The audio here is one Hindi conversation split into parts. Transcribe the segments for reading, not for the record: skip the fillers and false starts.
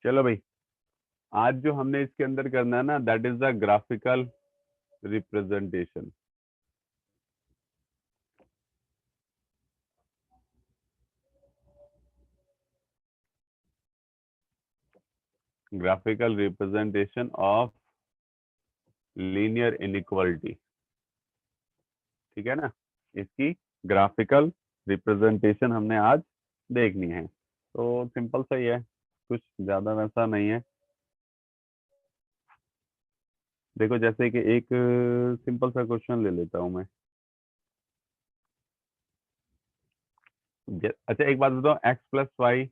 चलो भाई, आज जो हमने इसके अंदर करना है ना, that is the graphical representation. Graphical representation of linear inequality, ठीक है ना। इसकी ग्राफिकल रिप्रेजेंटेशन हमने आज देखनी है। तो सिंपल सा ही है, कुछ ज्यादा वैसा नहीं है। देखो, जैसे कि एक सिंपल सा क्वेश्चन ले लेता हूं मैं। अच्छा, एक बात बताओ, x प्लस वाई,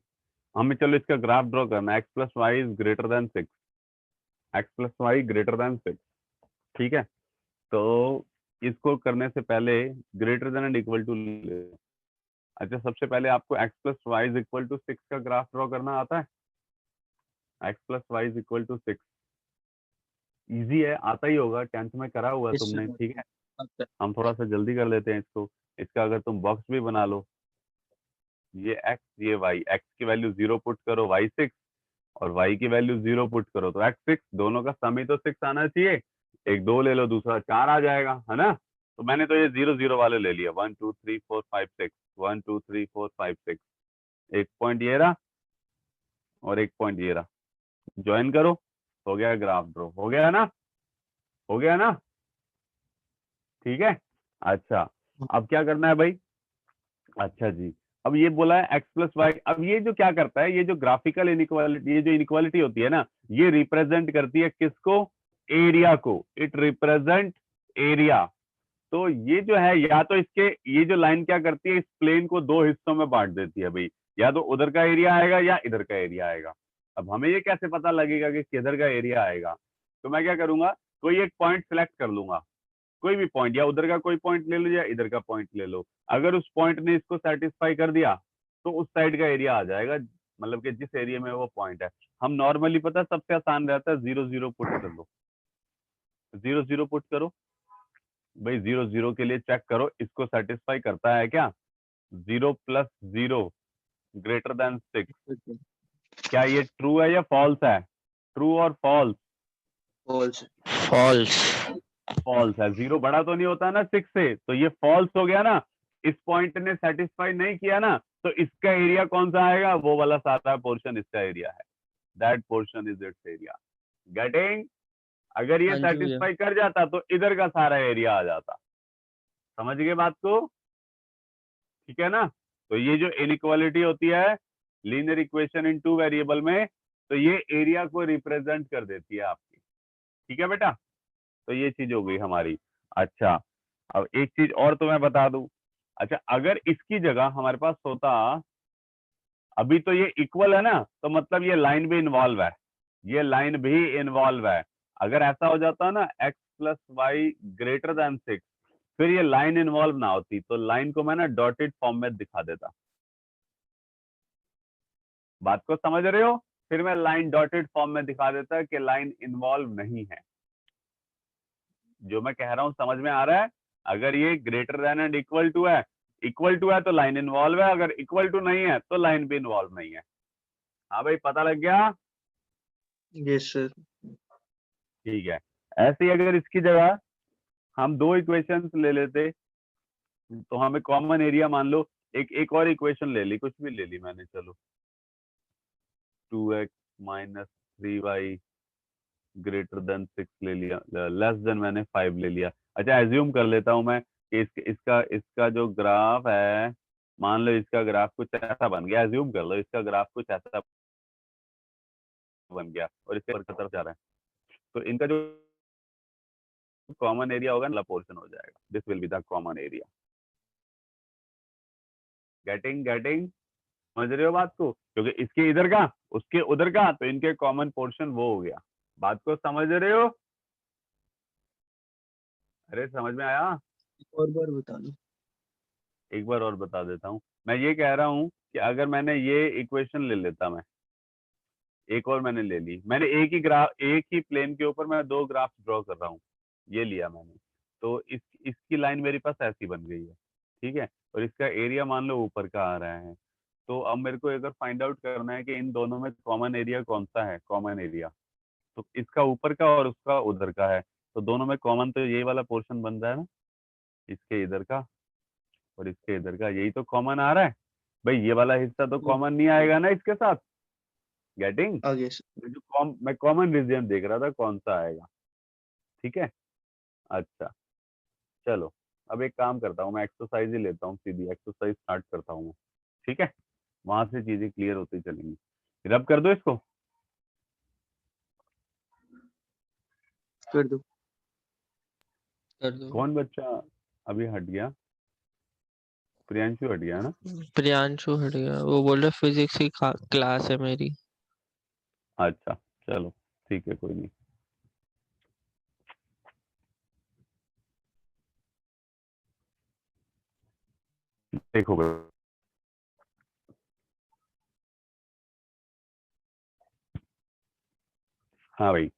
हमें चलो इसका ग्राफ ड्रॉ करना है। x plus y is greater than 6, x plus y greater than 6, ठीक है। तो इसको करने से पहले greater than and equal to ले। अच्छा, सबसे पहले आपको x plus y is equal to 6 का ग्राफ ड्रॉ करना आता है। x plus y is equal to 6, easy है, आता ही होगा, 10th में करा हुआ है यस तुमने, सर। ठीक है। अच्छा। हम थोड़ा सा जल्दी कर लेते हैं इसको। इसका अगर तुम बॉक्स भी बना लो, ये x ये y, x की वैल्यू 0 पुट करो, y 6, और y की वैल्यू 0 पुट करो तो x 6, दोनों का सम ही तो 6 आना चाहिए। एक 2 ले लो, दूसरा 4 आ जाएगा, है ना। तो मैंने तो ये 0 0 वाले ले लिया, 1 2 3 4 5 6, 1 2 3 4 5 6। एक पॉइंट ये रहा और एक पॉइंट ये रहा, ज्वाइन करो, हो गया ग्राफ ड्रॉ, हो गया ना, हो गया ना, ठीक है। अच्छा, अब क्या करना है भाई। अच्छा जी, अब ये बोला है x प्लस वाई। अब ये जो क्या करता है, ये जो ग्राफिकल इनइक्वालिटी, ये जो इनइक्वालिटी होती है ना, ये रिप्रेजेंट करती है किसको, एरिया को। It represent area. तो ये जो है, या तो इसके ये जो लाइन क्या करती है, इस प्लेन को दो हिस्सों में बांट देती है भाई, या तो उधर का एरिया आएगा या इधर का एरिया आएगा। अब हमें ये कैसे पता लगेगा कि किधर का एरिया आएगा। तो मैं क्या करूंगा, कोई एक पॉइंट सेलेक्ट कर लूंगा, कोई भी पॉइंट, या उधर का कोई पॉइंट ले लो या इधर का पॉइंट ले लो। अगर उस पॉइंट ने इसको सेटिस्फाई कर दिया तो उस साइड का एरिया आ जाएगा, मतलब कि जिस एरिया में वो पॉइंट है। हम नॉर्मली, पता है, सबसे आसान रहता है 0 0 पुट कर लो, 0 0 पुट करो भाई। 0 0 के लिए चेक करो इसको सेटिस्फाई करता है क्या। 0 प्लस 0 ग्रेटर देन 6, क्या ये ट्रू है या फॉल्स है। ट्रू और फॉल्स। फॉल्स। फॉल्स। फॉल्स है, 0 बड़ा तो नहीं होता ना 6 से, तो ये फॉल्स हो गया ना। इस पॉइंट ने सेटिस्फाई नहीं किया ना, तो इसका एरिया कौन सा आएगा, वो वाला सारा पोर्शन इसका एरिया है। That portion is it's area. Getting. अगर ये हाँ जी भैया। सेटिस्फाई कर जाता तो इधर का सारा एरिया आ जाता। समझ गए बात को, ठीक है ना। तो ये जो इनइक्वालिटी होती है linear equation in two variable में, तो ये एरिया को रिप्रेजेंट कर देती है आपकी, ठीक है बेटा। तो ये चीज हो गई हमारी। अच्छा, अब एक चीज और तो मैं बता दूं। अच्छा, अगर इसकी जगह हमारे पास होता, अभी तो ये इक्वल है ना, तो मतलब ये लाइन भी इन्वॉल्व है, ये लाइन भी इन्वॉल्व है। अगर ऐसा हो जाता ना, x plus y greater than 6, फिर ये लाइन इन्वॉल्व ना होती, तो लाइन को मैं ना डॉटेड फॉर्म में दिखा देता। बात को समझ रहे हो। फिर मैं लाइन डॉटेड फॉर्म में दिखा देता कि लाइन इन्वॉल्व नहीं है। जो मैं कह रहा हूं समझ में आ रहा है। अगर ये greater than and equal to है, इक्वल टू है तो लाइन इन्वॉल्व है, अगर इक्वल टू नहीं है तो लाइन भी इन्वॉल्व नहीं है। हाँ भाई, पता लग गया। Yes sir. ठीक है। ऐसे ही अगर इसकी जगह हम दो इक्वेशंस ले लेते, तो हमें कॉमन एरिया मान लो, एक एक और इक्वेशन ले ली, कुछ भी ले ली मैंने, चलो 2x minus 3y greater than 6 ले लिया, लेस देन मैंने 5 ले लिया। अच्छा, एज्यूम कर लेता हूं मैं कि इसका इसका जो ग्राफ है, मान लो इसका ग्राफ कुछ ऐसा बन गया, एज्यूम कर लो इसका ग्राफ कुछ ऐसा बन गया और इसके ऊपर की तरफ जा रहा है। तो इनका जो कॉमन एरिया होगा ना, पोर्शन हो जाएगा, this will be the common area. Getting getting, समझ रहे हो बात को, क्योंकि इसके इधर का उसके उधर का, तो इनके कॉमन पोर्शन वो हो गया। बात को समझ रहे हो। अरे समझ में आया। एक और बार बता दो। एक बार और बता देता हूँ। मैं ये कह रहा हूँ कि अगर मैंने ये इक्वेशन ले लेता, मैं एक और मैंने ले ली, मैंने एक ही ग्राफ, एक ही प्लेन के ऊपर मैं दो ग्राफ ड्रॉ कर रहा हूँ, ये लिया मैंने। तो इसकी लाइन मेरे पास ऐसी बन गई है, ठीक है। और इसका एरिया मान लो ऊपर का आ रहा है। तो अब मेरे को अगर फाइंड आउट करना है कि इन दोनों में कॉमन एरिया कौन सा है, कॉमन एरिया तो इसका ऊपर का और उसका उधर का है, तो दोनों में कॉमन तो यही वाला पोर्शन बन रहा है ना, इसके इधर का और इसके इधर का, यही तो कॉमन आ रहा है भाई। ये वाला हिस्सा तो कॉमन नहीं आएगा ना इसके साथ, गेटिंग। आगे सर। जो मैं कॉमन रीजन देख रहा था कौन सा आएगा, ठीक है। अच्छा चलो, अब एक काम करता हूँ, मैं एक्सरसाइज ही लेता हूँ, सीधी एक्सरसाइज स्टार्ट करता हूँ, ठीक है। वहां से चीजें क्लियर होती चलेंगी। रब कर दो इसको। कर दो। कर दो। कौन बच्चा अभी हट गया? प्रियांशु हट गया ना? प्रियांशु हट गया, वो बोल रहा फिजिक्स की क्लास है मेरी। अच्छा चलो ठीक है, कोई नहीं। देखो हाँ भाई,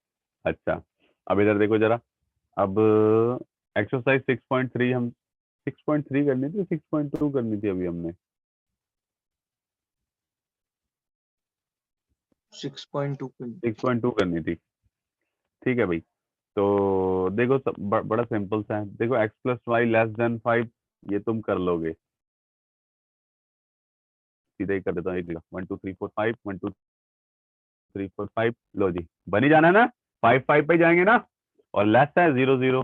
अच्छा अब इधर देखो जरा। अब एक्सरसाइज 6.3 हम 6.3 करनी थी, 6.2 करनी थी अभी हमने। 6.2 6.2 करनी थी, ठीक है भाई। तो देखो सब बड़ा सिंपल सा है। देखो x plus y less than 5, ये तुम कर लोगे, सीधा ही कर देता हूँ। 1 2 3 4 5, 1 2 3 4 5, लो जी बन ही जाना है ना, 5 5 पे जाएंगे ना। और लेस है 0 0,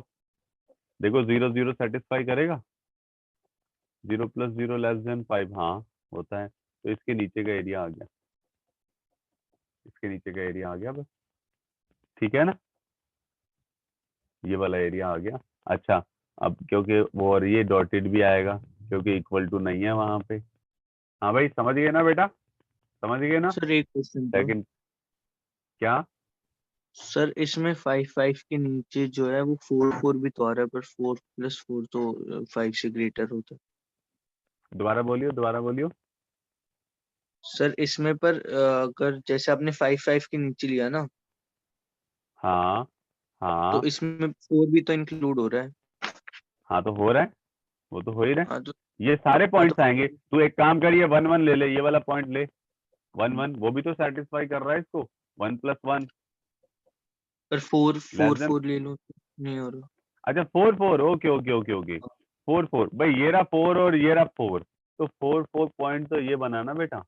देखो 0 0 सेटिस्फाई करेगा, 0 प्लस 0 लेस देन 5, हाँ होता है। तो इसके नीचे का एरिया आ गया, इसके नीचे का एरिया आ गया बस, ठीक है ना, ये वाला एरिया आ गया। अच्छा अब क्योंकि वो और ये डॉटेड भी आएगा क्योंकि इक्वल टू नहीं है वहां पे। हाँ भाई समझ गए ना बेटा, समझ गए ना? सर एक क्वेश्चन तो सेकंड क्या? सर इसमें 5 5 के नीचे जो है वो 4 4 भी तो आ रहा है, पर 4 + 4 तो 5 से ग्रेटर होता है। दोबारा बोलियो, दोबारा बोलियो। सर इसमें पर अगर जैसे आपने 5 5 के नीचे लिया ना, हाँ हाँ तो इसमें 4 भी तो इंक्लूड हो रहा है। हाँ तो हो रहा है, वो तो हो ही रहा हाँ तो है। ये सारे हाँ तो पॉइंट्स आएंगे, तू एक काम कर, ये 1 1 ले ले, ये वाला पॉइंट ले, 1 1 वो भी तो सेटिस्फाई कर रहा है इसको। 1 + 1 पर 4 लेस 4 देन, 4 ले लो तो नहीं हो रहा। अच्छा 4 4, ओके ओके ओके ओके, 4 4 भाई, ये रहा 4 और ये रहा 4, तो 4 4 पॉइंट तो ये बना ना बेटा,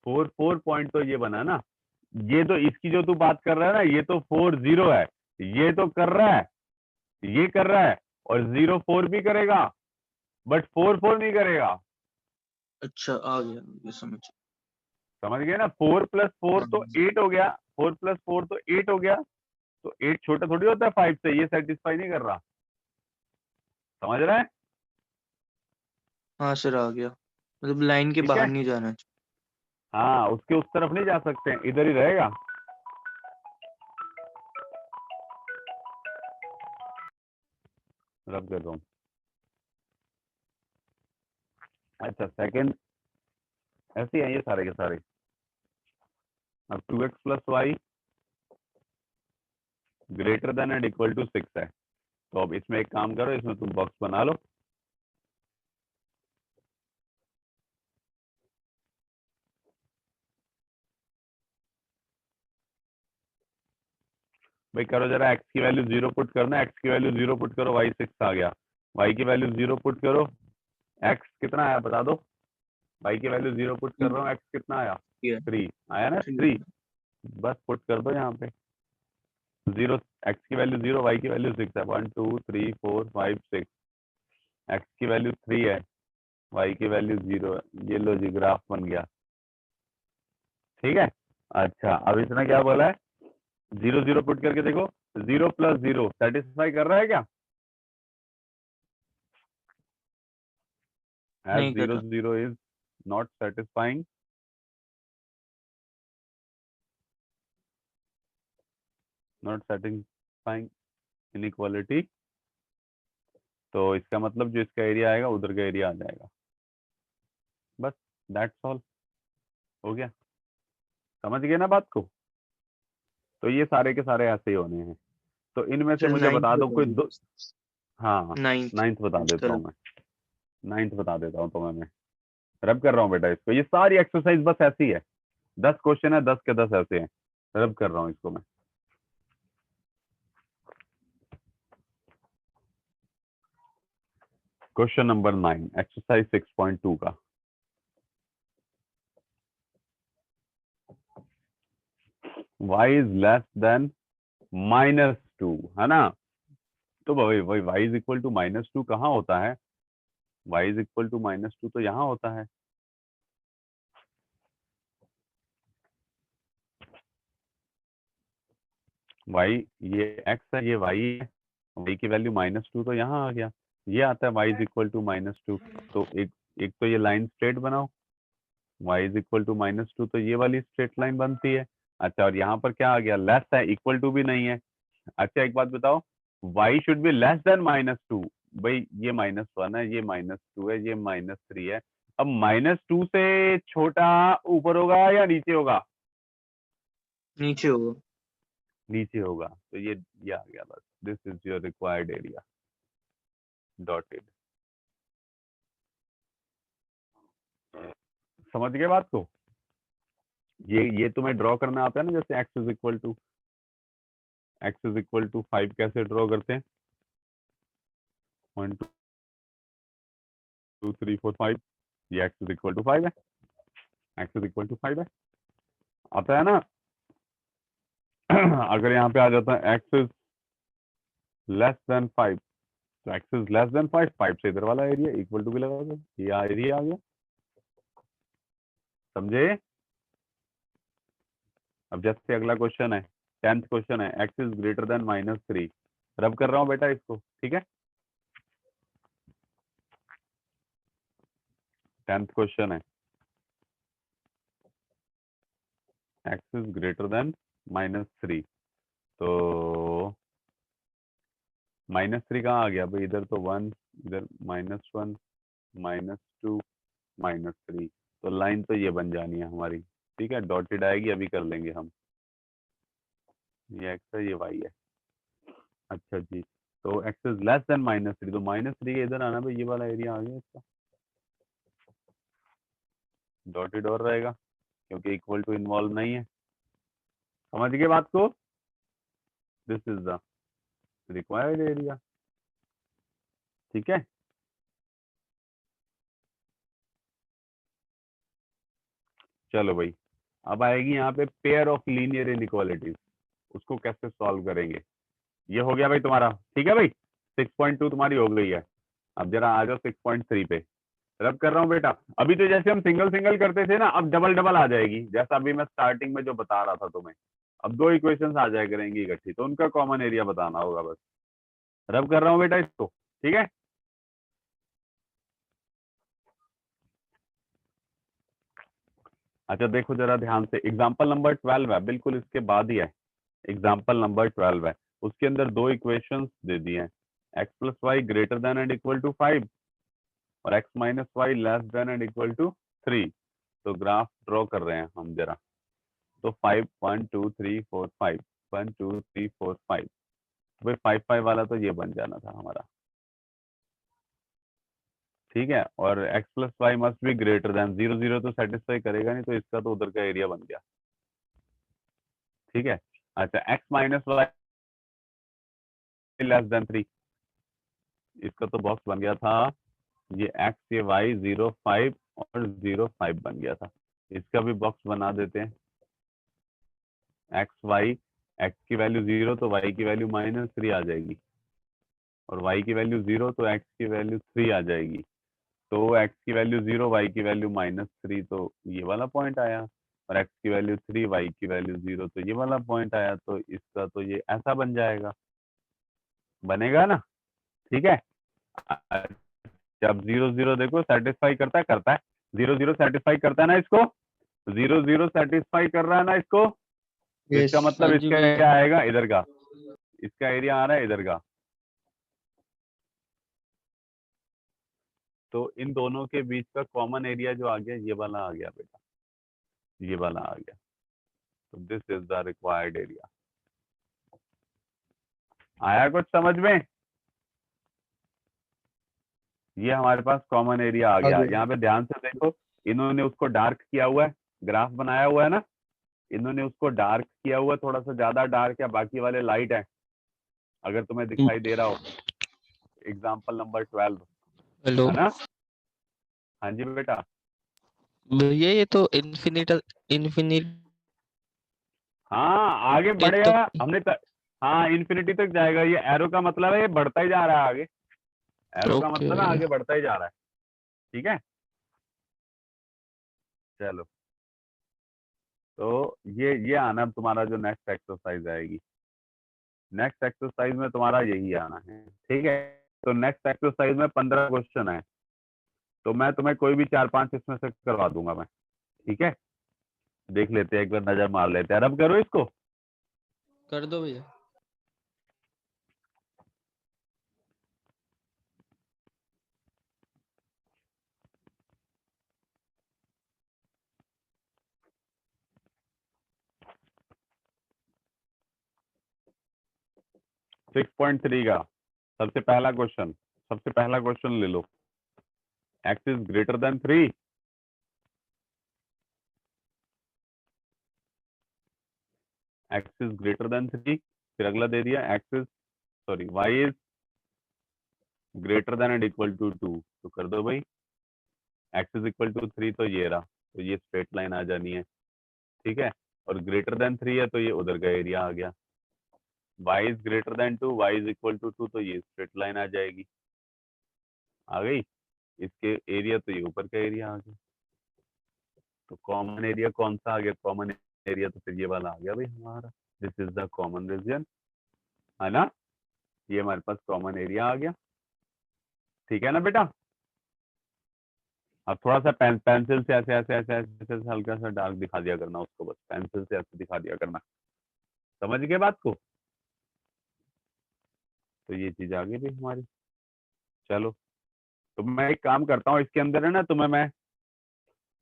4 4 पॉइंट तो ये बना ना। ये तो इसकी जो तू बात कर रहा है ना, ये तो 4 0 है, ये तो कर रहा है, ये कर रहा है, और 0 4 भी करेगा, बट 4 4 नहीं करेगा। अच्छा आ गया, ये समझ। समझ गए ना? 4 + 4 तो हाँ 8 हो गया, 4 + 4 तो 8 हो गया, तो 8 छोटा थोड़ी होता है 5 से, ये सेटिस्फाई नहीं कर रहा। समझ रहा है? हाँ सर आ गया, मतलब लाइन के ठीक बाहर है, नहीं जाना चाहिए। हाँ उसके उस तरफ नहीं जा सकते हैं, इधर ही रहेगा। रब कर रहा हूँ। अच्छा सेकंड, ऐसे ही है ये सारे के सारे। अब 2x + y greater than and equal to 6 है, तो अब इसमें एक काम करो, इसमें तुम बॉक्स बना लो। भाई करो जरा, x की वैल्यू 0 पुट करना, x की वैल्यू 0 पुट करो, y 6 आ गया। y की वैल्यू 0 पुट करो, x कितना आया बता दो। y की वैल्यू 0 पुट कर रहा हूँ, x कितना आया? 3 आया ना, 3। बस पुट कर दो यहाँ पे 0, x की वैल्यू 0, y की वैल्यू 6 है, 1 2 3 4 5 6, x की वैल्यू 3 है, y की वैल्यू 0 है। ये लो जी ग्राफ बन गया, ठीक है। अच्छा अब इसने क्या बोला है, 0 0 पुट करके देखो, 0 + 0 सेटिस्फाई कर रहा है क्या? as नहीं कर 0 रहा। 0 is not satisfying, not satisfying inequality, तो इसका मतलब जो इसका एरिया आएगा उधर का एरिया आ जाएगा, बस दैट्स ऑल, हो गया। समझ गए ना बात को? तो ये सारे के सारे ऐसे ही होने हैं। तो इनमें से सर मुझे 9th बता दो बता कोई दो। दो। हाँ 9th 9th बता देता चलो। हूँ मैं, 9th बता देता हूँ तुम्हें मैं। रब कर रहा हूँ बेटा इसको, ये सारी एक्सरसाइज बस ऐसी है, 10 क्वेश्चन है, 10 के 10 ऐसे हैं, रब कर रहा हूँ इसको मैं। क्वेश्चन नंबर 9 एक्सरसाइज 6.2 का। y इज लेस देन -2, है ना? तो भाई भाई y इज इक्वल टू -2 कहाँ होता है? y इज इक्वल टू -2 तो यहाँ होता है। y ये x है, ये y है, y की वैल्यू -2 तो यहाँ आ गया, ये आता है y इज इक्वल टू -2। तो एक तो ये लाइन स्ट्रेट बनाओ, y इज इक्वल टू -2 तो ये वाली स्ट्रेट लाइन बनती है। अच्छा, और यहाँ पर क्या आ गया? लेस है, इक्वल टू भी नहीं है। अच्छा एक बात बताओ, y should be less than -2। भाई ये -1 है, ये -2 है, ये -3 है। अब -2 से छोटा ऊपर होगा या नीचे होगा? नीचे होगा। नीचे होगा, तो ये आ गया बस। This is your required area dotted. समझ गए बात को? ये तुम्हें ड्रॉ करना आता है ना, जैसे x इज इक्वल टू 5 कैसे ड्रॉ करते हैं? 1 2 3 4 5, ये x इज इक्वल टू 5 है, x इज इक्वल टू 5 है, आता है ना? अगर यहाँ पे आ जाता है x इज लेस देन 5, तो x इज लेस देन 5, 5 से इधर वाला एरिया इक्वल टू भी लगा दो, ये एरिया आ गया। समझे? अब जैसे अगला क्वेश्चन है, 10th क्वेश्चन है, x इज ग्रेटर देन -3। रब कर रहा हूँ बेटा इसको, ठीक है? 10th क्वेश्चन है, x इज ग्रेटर देन -3। तो -3 कहाँ आ गया भाई? इधर तो 1, इधर -1 -2 -3, तो लाइन तो ये बन जानी है हमारी, ठीक है? डॉटेड आएगी, अभी कर लेंगे हम। ये x है, ये y है। अच्छा जी, तो x इज लेस देन -3, तो -3 के इधर आना भाई, ये वाला एरिया आ गया इसका, डॉटेड और रहेगा क्योंकि इक्वल टू इन्वॉल्व नहीं है। समझ गए बात को? This is the required area, ठीक है? चलो भाई, अब आएगी यहाँ पे पेयर ऑफ लीनियर इनइक्वालिटीज, उसको कैसे सॉल्व करेंगे? ये हो गया भाई तुम्हारा, ठीक है भाई? 6.2 तुम्हारी हो गई है। अब जरा आ जाओ 6.3 पे। रब कर रहा हूँ बेटा। अभी तो जैसे हम सिंगल सिंगल करते थे ना, अब डबल डबल आ जाएगी, जैसा अभी मैं स्टार्टिंग में जो बता रहा था तुम्हें। अब 2 इक्वेशंस आ जाए करेंगी इकट्ठी, तो उनका कॉमन एरिया बताना होगा बस। रब कर रहा हूँ बेटा इसको, ठीक है? अच्छा देखो जरा ध्यान से, एग्जाम्पल नंबर 12 है, बिल्कुल इसके बाद ही है। एग्जाम्पल नंबर 12 है, उसके अंदर 2 इक्वेशंस दे दिए हैं, x plus y greater than and equal to 5 और x minus y less than and equal to 3। तो ग्राफ ड्रॉ कर रहे हैं हम जरा। तो 5 1 2 3 4 5 1 2 3 4 5, भाई 5 5 वाला तो ये बन जाना था हमारा, ठीक है? और x plus y must be greater than 0 0 तो सेटिस्फाई करेगा नहीं, तो इसका तो उधर का एरिया बन गया, ठीक है? अच्छा x minus y less than 3, इसका तो बॉक्स बन गया था, ये x ये y 0 5 और 0 5 बन गया था, इसका भी बॉक्स बना देते हैं। x की वैल्यू 0 तो y की वैल्यू -3 आ जाएगी, और y की वैल्यू 0 तो x की वैल्यू 3 आ जाएगी। तो x की वैल्यू 0 y की वैल्यू -3, तो ये वाला पॉइंट आया, और x की वैल्यू 3 y की वैल्यू 0, तो ये वाला पॉइंट आया। तो इसका तो ये ऐसा बन जाएगा, बनेगा ना? ठीक है? जब 0 0 देखो सेटिस्फाई करता है 0 0 सेटिस्फाई करता है ना इसको, 0 0 सेटिस्फाई कर रहा है ना इसको, तो इसका यस। मतलब हाँ जी इसका भैया। एरिया आएगा इधर का, इसका एरिया आ रहा है इधर का। तो इन दोनों के बीच का कॉमन एरिया जो आ गया, ये वाला आ गया बेटा, ये वाला आ गया। तो this is the required area. आया कुछ समझ में? ये हमारे पास कॉमन एरिया आ गया। गया। यहाँ पे ध्यान से देखो, इन्होंने उसको डार्क किया हुआ है, ग्राफ बनाया हुआ है ना, इन्होंने उसको डार्क किया हुआ है, थोड़ा सा ज्यादा डार्क है, बाकी वाले लाइट है। अगर तुम्हें दिखाई दे रहा हो, एग्जाम्पल नंबर 12, हेलो है ना। हाँ जी बेटा। भैया, ये तो इन्फिनिट हाँ आगे तो बढ़ेगा, हाँ इन्फिनिटी तक जाएगा। ये एरो का मतलब है ये बढ़ता ही जा रहा है आगे, एरो का ओके मतलब है भैया। आगे बढ़ता ही जा रहा है। ठीक है, चलो। तो ये आना तुम्हारा जो नेक्स्ट एक्सरसाइज आएगी, नेक्स्ट एक्सरसाइज में तुम्हारा यही आना है। ठीक है, तो नेक्स्ट एक्सरसाइज में 15 क्वेश्चन है, तो मैं तुम्हें कोई भी 4-5 इसमें से करवा दूंगा मैं। ठीक है, देख लेते हैं, एक बार नजर मार लेते हैं। रब करो इसको। कर दो भैया। 6.3 का सबसे पहला क्वेश्चन, सबसे पहला क्वेश्चन ले लो। X is greater than 3, X is greater than 3, फिर अगला दे दिया X is sorry Y is greater than and equal to 2, तो कर दो भाई। एक्स इज इक्वल टू 3 तो ये रहा, तो ये स्ट्रेट लाइन आ जानी है। ठीक है, और ग्रेटर देन 3 है तो ये उधर का एरिया आ गया। y is greater than 2, y is equal to 2, तो ये स्ट्रेट लाइन आ जाएगी, आ गई। इसके एरिया तो ये ऊपर का एरिया आ गया। तो कॉमन एरिया कौन सा आ गया, कॉमन एरिया तो फिर ये वाला आ गया भाई हमारा, this is the common region, है ना। ये हमारे पास कॉमन एरिया आ गया। ठीक है ना बेटा। अब थोड़ा सा पेंसिल से ऐसे ऐसे ऐसे ऐसे ऐसे ऐसे हल्का सा डार्क दिखा दिया करना उसको, बस पेंसिल से ऐसे दिखा दिया करना। समझ गए बात को। तो ये चीज आ गई भाई हमारी। चलो, तो मैं एक काम करता हूँ, इसके अंदर है ना, तुम्हें मैं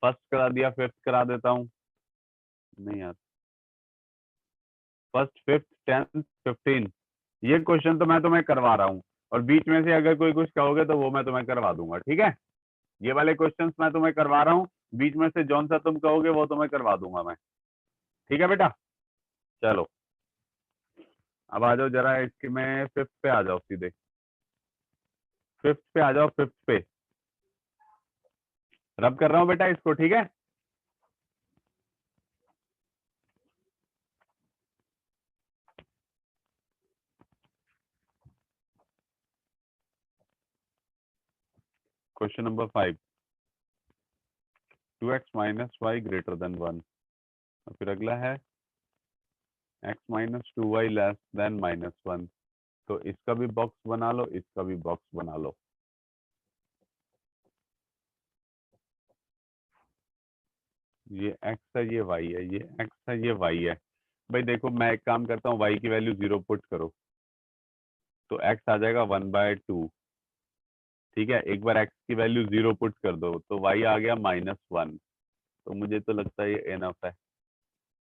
फर्स्ट करा दिया, फिफ्थ करा देता हूँ। नहीं यार, फर्स्ट, फिफ्थ, 10th, 15, ये क्वेश्चन तो मैं तुम्हें करवा रहा हूँ, और बीच में से अगर कोई कुछ कहोगे तो वो मैं तुम्हें करवा दूंगा। ठीक है, ये वाले क्वेश्चंस मैं तुम्हें करवा रहा हूँ, बीच में से जौन सा तुम कहोगे वो तुम्हें करवा दूंगा मैं। ठीक है बेटा। चलो, अब आ जाओ जरा इसके में फिफ्थ पे आ जाओ सीधे, फिफ्थ पे आ जाओ, फिफ्थ पे रब कर रहा हूँ बेटा इसको। ठीक है, question number 5, 2x minus y greater than 1, फिर अगला है x minus 2y less then -1, तो इसका भी बॉक्स बना लो, इसका भी बॉक्स बना लो। ये x है, ये y है, ये x है, ये y है। भाई देखो, मैं एक काम करता हूँ, y की वैल्यू 0 पुट करो, तो x आ जाएगा 1/2। ठीक है, एक बार x की वैल्यू 0 पुट कर दो तो y आ गया -1, तो मुझे तो लगता है ये एनफ है।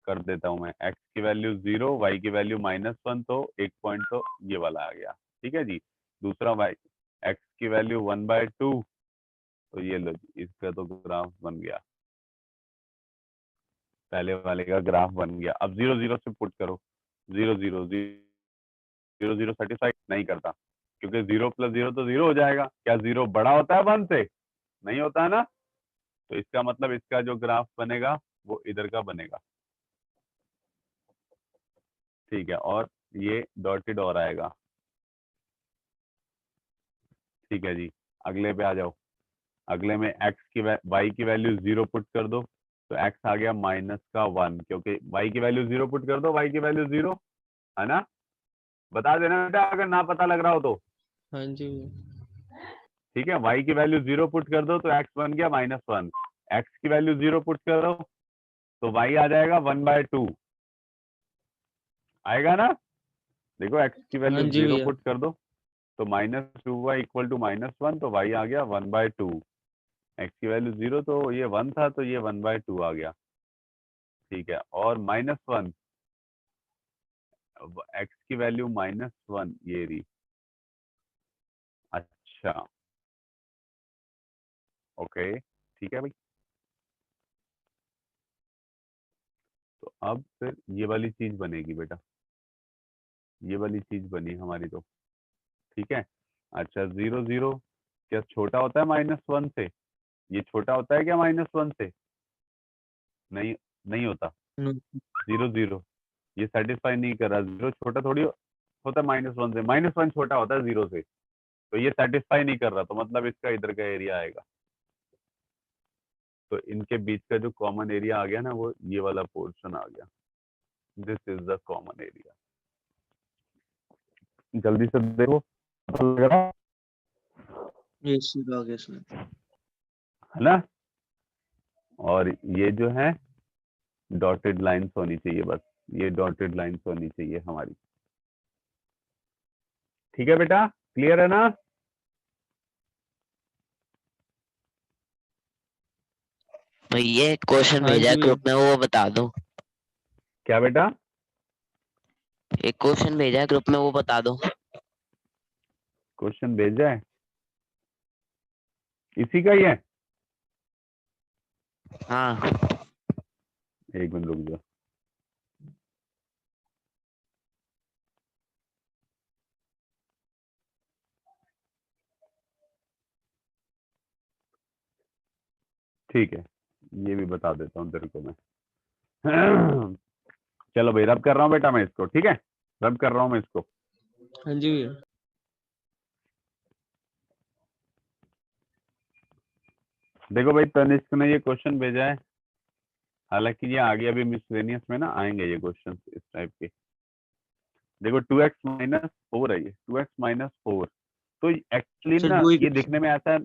कर देता हूँ मैं, x की वैल्यू 0, y की वैल्यू -1, तो एक पॉइंट तो ये वाला आ गया। ठीक है जी। दूसरा y, x की वैल्यू 1/2, तो ये लो जी, इसका तो ग्राफ बन गया, पहले वाले का ग्राफ बन गया। अब 0 0 से पुट करो, 0 0 0 0 सेटिस्फाई नहीं करता, क्योंकि 0 + 0 तो 0 हो जाएगा। क्या 0 बड़ा होता है 1 से? नहीं होता है ना। तो इसका मतलब इसका जो ग्राफ बनेगा वो इधर का बनेगा। ठीक है, और ये डॉटेड और आएगा। ठीक है जी, अगले पे आ जाओ। अगले में x की y की वैल्यू 0 पुट कर दो, तो x आ गया -1, क्योंकि y की वैल्यू 0 पुट कर दो, y की वैल्यू 0, है ना। बता देना बेटा अगर ना पता लग रहा हो तो। हाँ जी भैया। ठीक है, y की वैल्यू 0 पुट कर दो तो x बन गया -1, x की वैल्यू 0 पुट करो तो y आ जाएगा 1/2, आएगा ना। देखो, x की हाँ वैल्यू जी 0 भैया। पुट कर दो तो -2y इक्वल टू -1, तो y आ गया 1/2। x की वैल्यू 0 तो ये 1 था, तो ये 1/2 आ गया। ठीक है, और -1, x की वैल्यू -1 ये रही। अच्छा, ओके, ठीक है भाई। अब फिर ये वाली चीज बनेगी बेटा, ये वाली चीज बनी हमारी तो, ठीक है। अच्छा 0 0 क्या छोटा होता है -1 से? ये छोटा होता है क्या -1 से? नहीं, नहीं होता। नो 0 0 ये सेटिस्फाई नहीं कर रहा, 0 छोटा थोड़ी होता है -1 से, -1 छोटा होता है 0 से, तो ये सेटिस्फाई नहीं कर रहा, तो मतलब इसका इधर का एरिया आएगा। तो इनके बीच का जो कॉमन एरिया आ गया ना, वो ये वाला पोर्शन आ गया। This is the common area. जल्दी से देखो, पता लग रहा है ये सर आ गया सर। ना? और ये जो है डॉटेड लाइंस होनी चाहिए, बस ये डॉटेड लाइंस होनी चाहिए हमारी। ठीक है बेटा, क्लियर है ना? ये क्वेश्चन हाँ भेजा जी ग्रुप में, वो बता दो। क्या बेटा? एक क्वेश्चन भेजा ग्रुप में, वो बता दो। क्वेश्चन भेजा है, इसी का ही है। हाँ, एक मिनट रुक जाओ। ठीक है, ये भी बता देता हूँ तेरे को मैं। चलो भाई, रब कर रहा हूँ बेटा मैं इसको, ठीक है, रब कर रहा हूँ मैं इसको। हाँ जी भैया। देखो भाई, तनिष्क ने ये क्वेश्चन भेजा है, हालांकि ये आगे अभी मिसलेनियस में ना आएंगे ये क्वेश्चन इस टाइप के। देखो 2x - 4 है, ये 2x - 4, तो एक्चुअली सर ना दो ये दिखने में ऐसा है।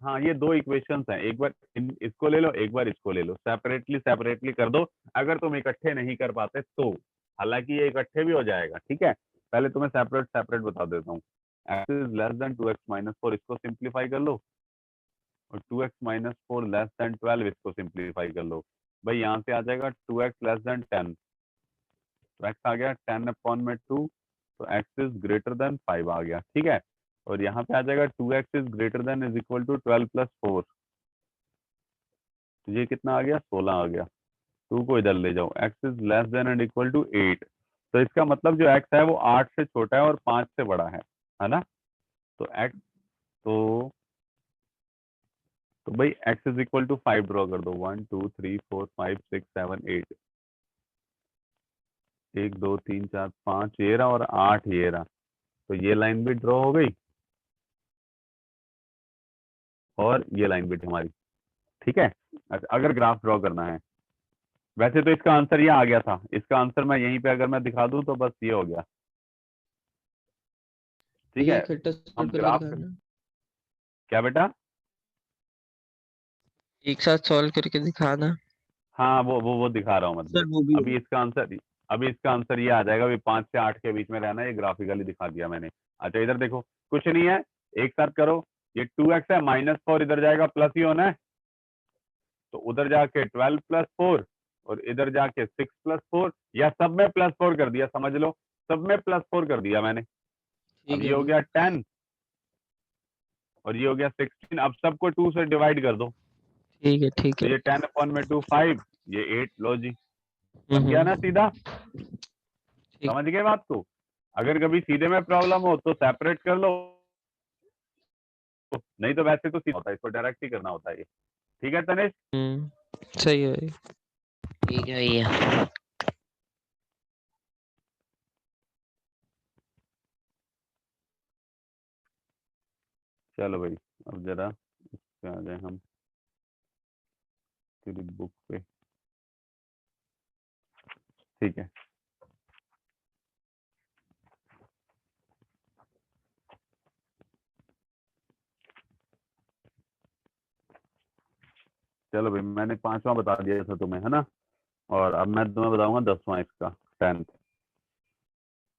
हाँ, ये दो इक्वेशंस हैं, एक बार इसको ले लो, एक बार इसको ले लो, सेपरेटली सेपरेटली कर दो अगर तुम इकट्ठे नहीं कर पाते तो। हालांकि ये इकट्ठे भी हो जाएगा, ठीक है। पहले तुम्हें सेपरेट सेपरेट बता देता हूँ। x is less then 2x - 4, इसको सिंप्लीफाई कर लो, और 2x - 4 लेस देन 12, इसको सिंप्लीफाई कर लो। भाई यहाँ से आ जाएगा 2x लेस देन 10, तो x आ गया 10/2, तो x इज ग्रेटर देन 5 आ गया, ठीक है। और यहाँ पे आ जाएगा 2x is greater than is equal to 12 + 4, तो ये कितना आ गया? 16 आ गया। 2 को इधर ले जाओ, x is less than and equal to 8, तो इसका मतलब जो x है वो 8 से छोटा है और 5 से बड़ा है ना? तो x, तो भाई x is equal to 5 draw कर दो, 1 2 3 4 5 6 7 8, 1 2 3 4 5 ये रहा, और 8 ये रहा, तो ये लाइन भी ड्रॉ हो गई, और ये लाइन भी हमारी, ठीक है। अच्छा, अगर ग्राफ ड्रॉ करना है, वैसे तो इसका आंसर ये आ गया था, इसका आंसर मैं यहीं पे अगर मैं दिखा दूं तो बस ये हो गया, ठीक ये है। इकट्ठा हम सॉल्व करके ग्राफ, दिखाना, क्या बेटा? एक साथ सॉल्व करके दिखाना। हाँ, वो दिखा रहा हूँ, सर मतलब वो भी अभी इसका आंसर ये आ जाएगा, अभी 5 से 8 के बीच में रहना है, ये ग्राफिकली दिखा दिया मैंने। अच्छा इधर देखो, कुछ नहीं है, एक साथ करो, ये 2x है, -4 इधर जाएगा, प्लस ही होना है, तो उधर जाके 12 + 4, और इधर जाके 6 + 4, या सब में +4 कर दिया, समझ लो, सब में +4 कर दिया मैंने। अब ठीक ये है हो भैया। गया 10, और ये हो गया 16, अब सबको 2 से डिवाइड कर दो, ठीक है ठीक तो है। ये 10/2 5, ये 8, लो जी, बन गया ना सीधा। ठीक। समझ गए बात को? अगर कभी सीधे में प्रॉब्लम हो तो सेपरेट कर लो, नहीं तो वैसे तो सीधा होता है, इसको डायरेक्ट ही करना होता है ये, ठीक है तनिष? सही है भैया। ठीक है भैया। चलो भाई, अब जरा इस पे आ जाए हम, तेरी बुक पे, ठीक है। चलो भाई, मैंने 5वां बता दिया था तुम्हें, है ना? और अब मैं तुम्हें बताऊंगा 10वां, इसका 10th।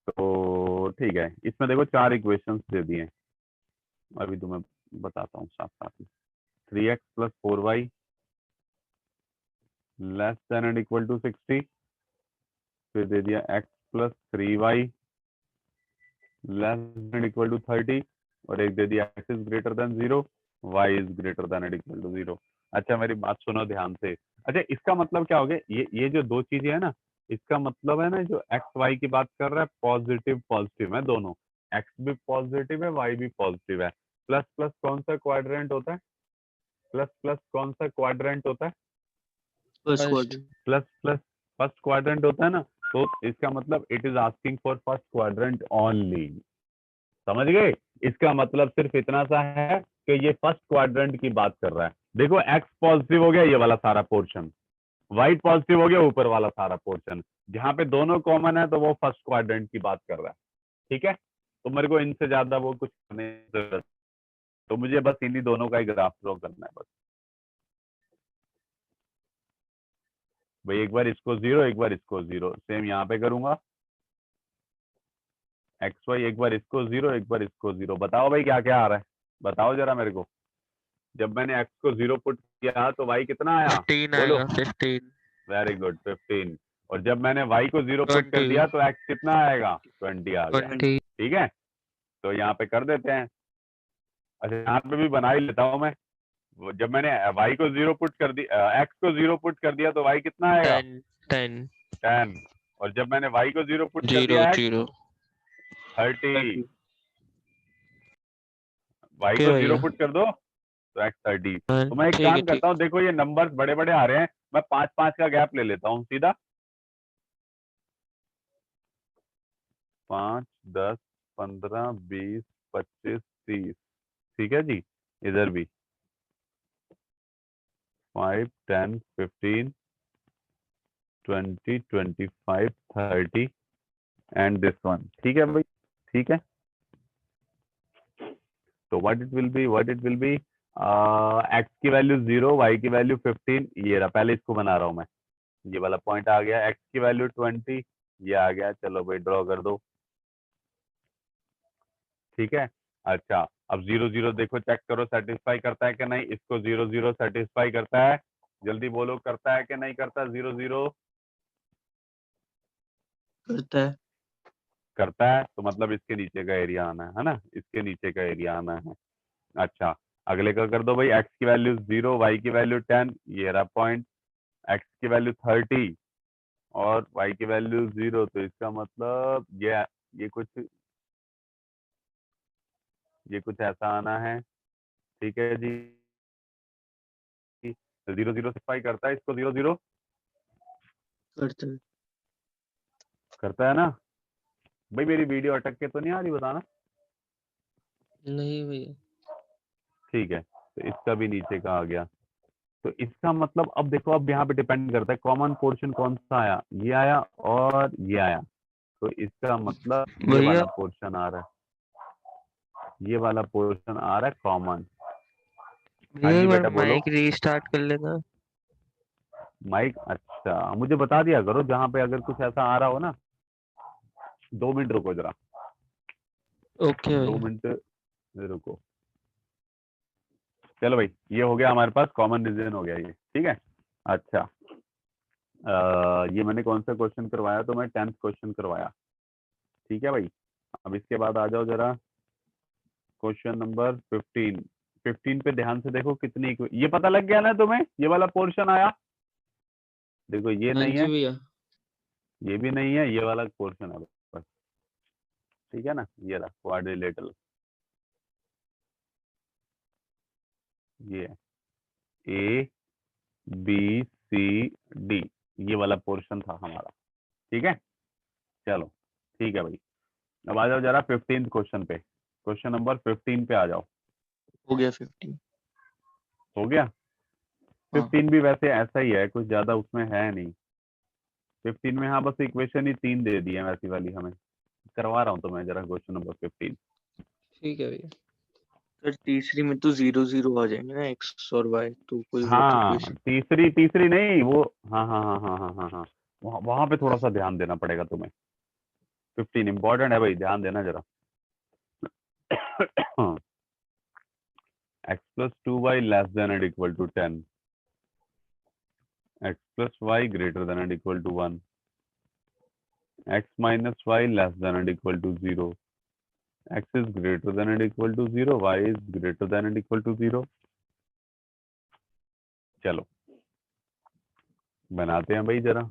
तो ठीक है, इसमें देखो 4 इक्वेशंस दे दिए हैं, अभी तुम्हें बताता हूँ साथ साथ में। 3x + 4y less than and equal to 60, फिर दे दिया x + 3y less than and equal to 30, और एक दे दिया x is greater than 0, y is greater than and equal to 0। अच्छा मेरी बात सुनो ध्यान से। अच्छा इसका मतलब क्या हो गया, ये जो दो चीजें है ना, इसका मतलब है ना जो एक्स वाई की बात कर रहा है पॉजिटिव पॉजिटिव है दोनों, एक्स भी पॉजिटिव है वाई भी पॉजिटिव है। प्लस प्लस कौन सा क्वाड्रेंट होता है, प्लस प्लस कौन सा क्वाड्रेंट होता है, first first quadrant. Plus plus first quadrant होता है ना। तो इसका मतलब it is asking for first quadrant only, समझ गए। इसका मतलब सिर्फ इतना सा है कि ये फर्स्ट क्वाड्रेंट की बात कर रहा है। देखो एक्स पॉजिटिव हो गया ये वाला सारा पोर्शन, वाई पॉजिटिव हो गया ऊपर वाला सारा पोर्शन, जहां पे दोनों कॉमन है तो वो फर्स्ट क्वाड्रेंट की बात कर रहा है। ठीक है, तो मेरे को इनसे ज्यादा वो कुछ करने की जरूरत, तो मुझे बस इन्हीं दोनों का ही ग्राफ ड्रॉ करना है बस। भाई एक बार इसको 0 एक बार इसको 0, सेम यहाँ पे करूंगा एक्स वाई, एक बार इसको 0 एक बार इसको 0। बताओ भाई क्या क्या आ रहा है, बताओ जरा मेरे को। जब मैंने एक्स को 0 पुट किया तो वाई कितना आया, 15 बोलो। आएगा 15 वेरी गुड 15। और जब मैंने वाई को 0 पुट कर 20 दिया तो एक्स कितना आएगा, 20 आ गया। 20 ठीक है, तो यहाँ पे कर देते हैं। अच्छा यहाँ पे भी बना ही लेता हूँ मैं। जब मैंने वाई को 0 पुट कर दिया, एक्स को 0 पुट कर दिया तो वाई कितना आएगा, 10 10 10। और जब मैंने वाई को 0 पुट कर 0 दिया एक्स, 0 30। वाई ओके को 0 भैया। पुट कर दो तो एक्स 30। हाँ, तो मैं एक ठीक है काम ठीक। करता हूँ, देखो ये नंबर्स बड़े बड़े आ रहे हैं, मैं 5 5 का गैप ले लेता हूँ सीधा। 5 10 15 20 25 30। ठीक है जी, इधर भी 5 10 15 20 25 30 एंड दिस वन। ठीक है भाई, ठीक है। तो what it will be x की वैल्यू 0, वाई की वैल्यू 15, ये रहा। पहले इसको बना रहा हूं मैं, ये वाला पॉइंट आ गया, एक्स की वैल्यू 20 ये आ गया। चलो भाई ड्रॉ कर दो। ठीक है, अच्छा अब 0 0 देखो चेक करो सेटिस्फाई करता है कि नहीं, इसको 0 0 सेटिस्फाई करता है, जल्दी बोलो करता है कि नहीं करता, 0 0 करता है। करता है, तो मतलब इसके नीचे का एरिया आना है ना, इसके नीचे का एरिया आना है। अच्छा अगले का कर दो भाई, एक्स की वैल्यू 0, वाई की वैल्यू 10, ये रहा पॉइंट, एक्स की वैल्यू 30 और वाई की वैल्यू 0, तो इसका मतलब ये कुछ ऐसा आना है। ठीक है जी, 0 0 सेटिस्फाई करता है इसको, 0 0 करता है। करता है ना। भाई मेरी वीडियो अटक के तो नहीं आ रही, बताना। नहीं भैया। ठीक है, तो इसका भी नीचे का आ गया। तो इसका मतलब अब देखो, अब यहाँ पे डिपेंड करता है कॉमन पोर्शन कौन सा आया, ये आया और ये आया, तो इसका मतलब ये भैया वाला पोर्शन आ रहा है, ये वाला पोर्शन आ रहा है कॉमन। हाँ भैया जी एक बार बेटा बोलो। माइक रीस्टार्ट कर लेना। माइक, अच्छा मुझे बता दिया करो जहाँ पे अगर कुछ ऐसा आ रहा हो ना। 2 मिनट रुको जरा, ओके 2 भैया। मिनट रुको। चलो भाई ये हो गया हमारे पास, कॉमन रीजन हो गया ये। ठीक है, अच्छा ये मैंने कौन सा क्वेश्चन करवाया, तो मैं 10th क्वेश्चन करवाया। ठीक है भाई, अब इसके बाद आ जाओ जरा क्वेश्चन नंबर 15। 15 पे ध्यान से देखो कितनी, ये पता लग गया ना तुम्हें, ये वाला पोर्शन आया। देखो ये हाँ नहीं जी है, भैया। ये भी नहीं है, ये वाला पोर्शन है बस। ठीक है ना, ये रहा क्वाड्रिलेटरल, ये है ए बी सी डी, ये वाला पोर्शन था हमारा। ठीक है, चलो ठीक है भाई। अब आ जाओ जरा 15th क्वेश्चन पे, क्वेश्चन नंबर 15 पे आ जाओ। हो गया 15। हो गया। हाँ 15 भी वैसे ऐसा ही है, कुछ ज्यादा उसमें है नहीं। 15 में हाँ बस इक्वेशन ही 3 दे दी है वैसी वाली हमें। करवा रहा हूँ तो मैं जरा क्वेश्चन नंबर 15। ठीक है भैया। सर तीसरी में तो 0 0 आ जाएंगे ना, एक्स और वाई, तो कोई वो तो हाँ इक्वेशन। तीसरी तीसरी नहीं वो, हाँ हाँ हाँ हाँ हाँ हाँ हाँ, वहां पे थोड़ा सा ध्यान देना पड़ेगा तुम्हें। 15 इंपॉर्टेंट है भाई, ध्यान देना जरा। x plus 2y less than and equal to 10, x plus y greater than and equal to 1, x minus y less than and equal to 0, x is greater than and equal to 0, y is greater than and equal to 0। चलो बनाते हैं भाई जरा।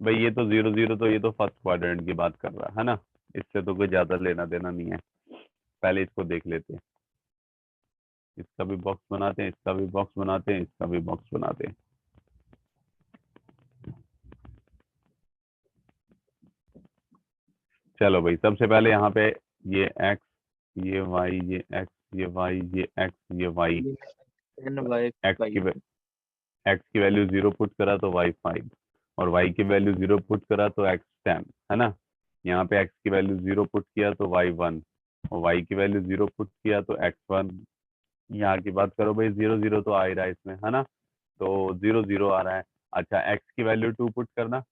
भाई ये तो 0 0 तो ये तो फर्स्ट क्वाड्रेंट की बात कर रहा है ना, इससे तो कोई ज्यादा लेना देना नहीं है। पहले इसको देख लेते हैं, इसका भी बॉक्स बनाते हैं, इसका भी बॉक्स बनाते हैं, इसका भी बॉक्स बनाते हैं। चलो भाई, सबसे पहले यहाँ पे ये x, ये y, ये x, ये y, ये x, ये y, x की वैल्यू 0 पुट करा तो y 5, और y की वैल्यू 0 पुट करा तो x 10, है ना। यहाँ पे x की वैल्यू 0 पुट किया तो y 1, और y की वैल्यू 0 पुट किया तो x 1। यहाँ की बात करो भाई, 0 0 तो आ ही रहा है इसमें, है ना, तो 0 0 आ रहा है। अच्छा, x की वैल्यू 2 पुट करना,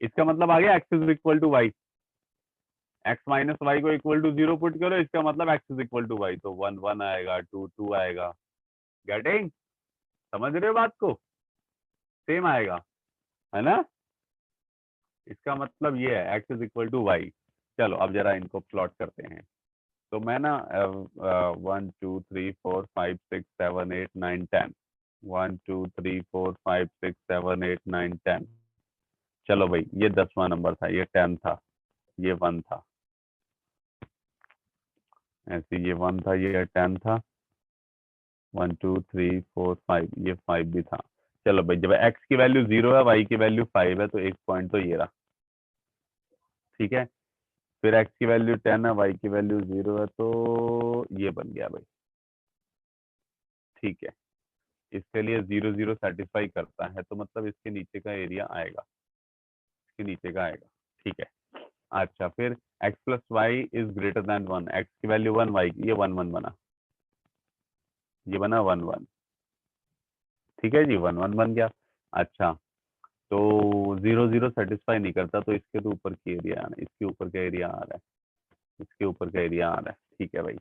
इसका मतलब आ गया x is equal to y. x minus y को इक्वल टू 0 पुट करो, इसका मतलब x is equal to y, तो 1 1 आएगा, 2 2 आएगा। गेटिंग? समझ रहे हो बात को? सेम आएगा, है ना। इसका मतलब ये है x is equal to y. चलो अब जरा इनको प्लॉट करते हैं। तो मैं ना 1 2 3 4 5 6 7 8 9 10, 1 2 3 4 5 6 7 8 9 10। चलो भाई, ये 10वां नंबर था, ये 10 था, ये 1 था, ऐसे ये 1 था, ये 10 था, 1 2 3 4 5, ये 5 भी था। चलो भाई, जब x की वैल्यू 0 है, y की वैल्यू 5 है, तो एक पॉइंट तो ये रहा, ठीक है। फिर x की वैल्यू 10 है, y की वैल्यू 0 है, तो ये बन गया भाई, ठीक है। इसके लिए 0 0 सेटिस्फाई करता है, तो मतलब इसके नीचे का एरिया आएगा, इसके नीचे का आएगा, ठीक है। अच्छा, फिर x plus y is greater than 1, x की वैल्यू 1, y की, ये 1 1 बना, ये बना 1 1, ठीक है जी, 1 1 बन गया। अच्छा, तो 0 0 सेटिस्फाई नहीं करता, तो इसके तो ऊपर की एरिया आना, इसके ऊपर का एरिया आ रहा है, इसके ऊपर का एरिया आ रहा है, ठीक है भाई।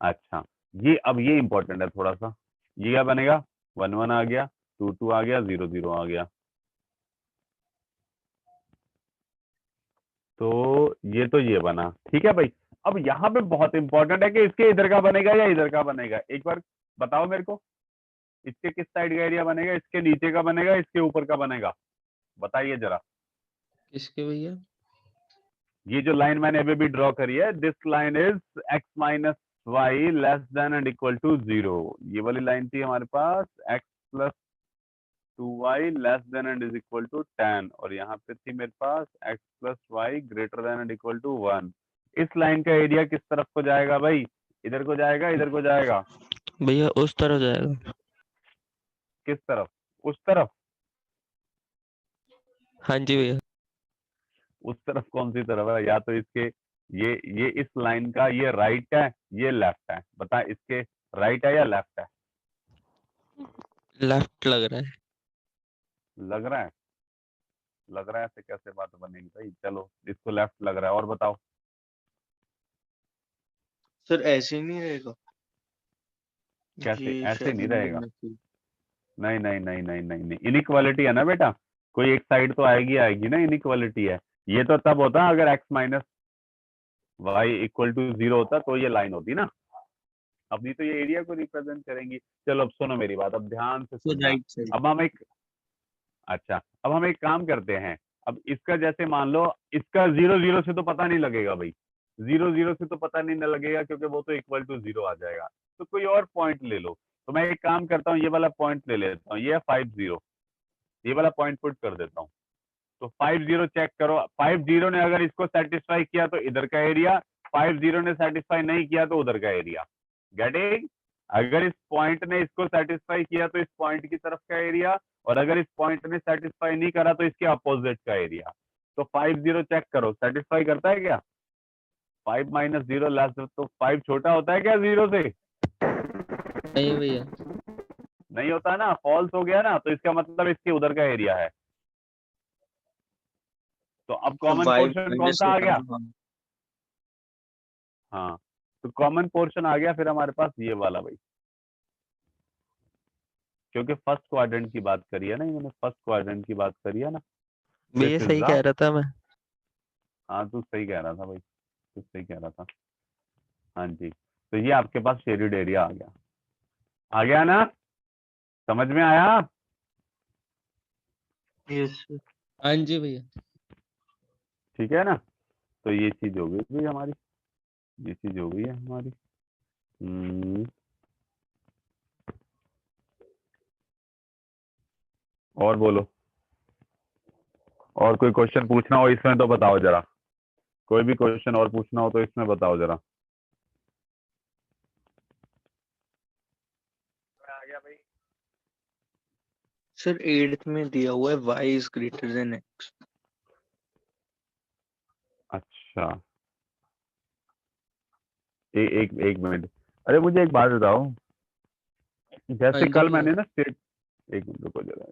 अच्छा, ये अब ये इंपॉर्टेंट है थोड़ा सा, ये क्या बनेगा, 1 1 आ गया, 2 2 आ गया, 0 0 आ गया, तो ये बना, ठीक है भाई। अब यहाँ पे बहुत इंपॉर्टेंट है कि इसके इधर का बनेगा या इधर का बनेगा, एक बार बताओ मेरे को, इसके किस साइड का एरिया बनेगा, इसके नीचे का बनेगा, इसके ऊपर का बनेगा, बताइए जरा। किसके भैया? ये जो लाइन मैंने अभी भी ड्रॉ करी है, this line is x minus y less than and equal to 0। ये वाली लाइन थी हमारे पास x plus 2y less than and is equal to 10, और यहाँ पे थी मेरे पास x plus y greater than and equal to 1। इस लाइन का एरिया किस तरफ को जाएगा भाई, इधर को जाएगा, इधर को जाएगा, भैया उस तरफ जाएगा। किस तरफ, उस तरफ, हाँ जी भैया। उस तरफ कौन सी तरफ है, या तो इसके ये इस लाइन का ये राइट है, ये लेफ्ट है, बता इसके राइट है या लेफ्ट है, लेफ्ट लग रहा है। लग रहा है, लग रहा है, ऐसे कैसे बात बनेगी भाई, चलो इसको लेफ्ट लग रहा है, और बताओ। सर ऐसे नहीं रहेगा, कैसे ये ऐसे शायद नहीं ये रहेगा, होना चाहिए। नहीं नहीं नहीं नहीं नहीं नहीं, इनइक्वालिटी है ना बेटा, कोई एक साइड तो आएगी आएगी ना, इनइक्वालिटी है। ये तो तब होता अगर x minus y equal to 0 होता, तो ये लाइन होती ना, अब नहीं तो ये एरिया को रिप्रेजेंट करेंगी। चलो अब सुनो मेरी बात, अब ध्यान से सर सुनना। Right side. अब हम एक अच्छा, अब हम एक काम करते हैं, अब इसका जैसे मान लो, इसका 0 0 से तो पता नहीं लगेगा भाई, 0 0 से तो पता नहीं लगेगा, क्योंकि वो तो इक्वल टू 0 आ जाएगा। तो कोई और पॉइंट ले लो, तो मैं एक काम करता हूँ, ये वाला पॉइंट ले लेता हूँ, ये है 5 0, ये वाला पॉइंट पुट कर देता हूँ। तो 5 0 चेक करो, 5 0 ने अगर इसको सेटिस्फाई किया तो इधर का एरिया, 5 0 ने सेटिस्फाई नहीं किया तो उधर का एरिया। गेटिंग? अगर इस पॉइंट ने इसको सेटिस्फाई किया तो इस पॉइंट की तरफ का एरिया, और अगर इस पॉइंट ने सेटिस्फाई नहीं करा तो इसके अपोजिट का एरिया। तो 5 0 चेक करो, सेटिस्फाई करता है क्या, 5 माइनस 0 लेस, तो 5 छोटा होता है क्या 0 से, नहीं भैया। नहीं होता ना, फॉल्स हो गया ना, तो इसका मतलब इसके उधर का एरिया है। तो अब कॉमन वाई पोर्शन कौन माइनस सा आ होता गया, है, हाँ। हाँ, तो कॉमन पोर्शन आ गया फिर हमारे पास ये वाला भाई, क्योंकि फर्स्ट क्वाड्रेंट की बात करी है ना, इन्होंने फर्स्ट क्वाड्रेंट की बात करी है ना। भैया दिस इज सही द, कह रहा था मैं। हाँ तू सही कह रहा था भाई, तू सही कह रहा था, हाँ जी। तो ये आपके पास शेडेड एरिया आ गया ना, समझ में आया। Yes sir. हाँ जी भैया। ठीक है ना। तो ये चीज हो गई भाई हमारी, ये चीज हो गई है हमारी। और बोलो, और कोई क्वेश्चन पूछना हो इसमें तो बताओ जरा, कोई भी क्वेश्चन और पूछना हो तो इसमें बताओ जरा। सर 8th में दिया हुआ है y is greater then x। अच्छा एक मिनट, अरे मुझे एक बात बताओ, हाँ जैसे जी कल भैया। मैंने ना स्टेट, एक मिनट रुको जरा,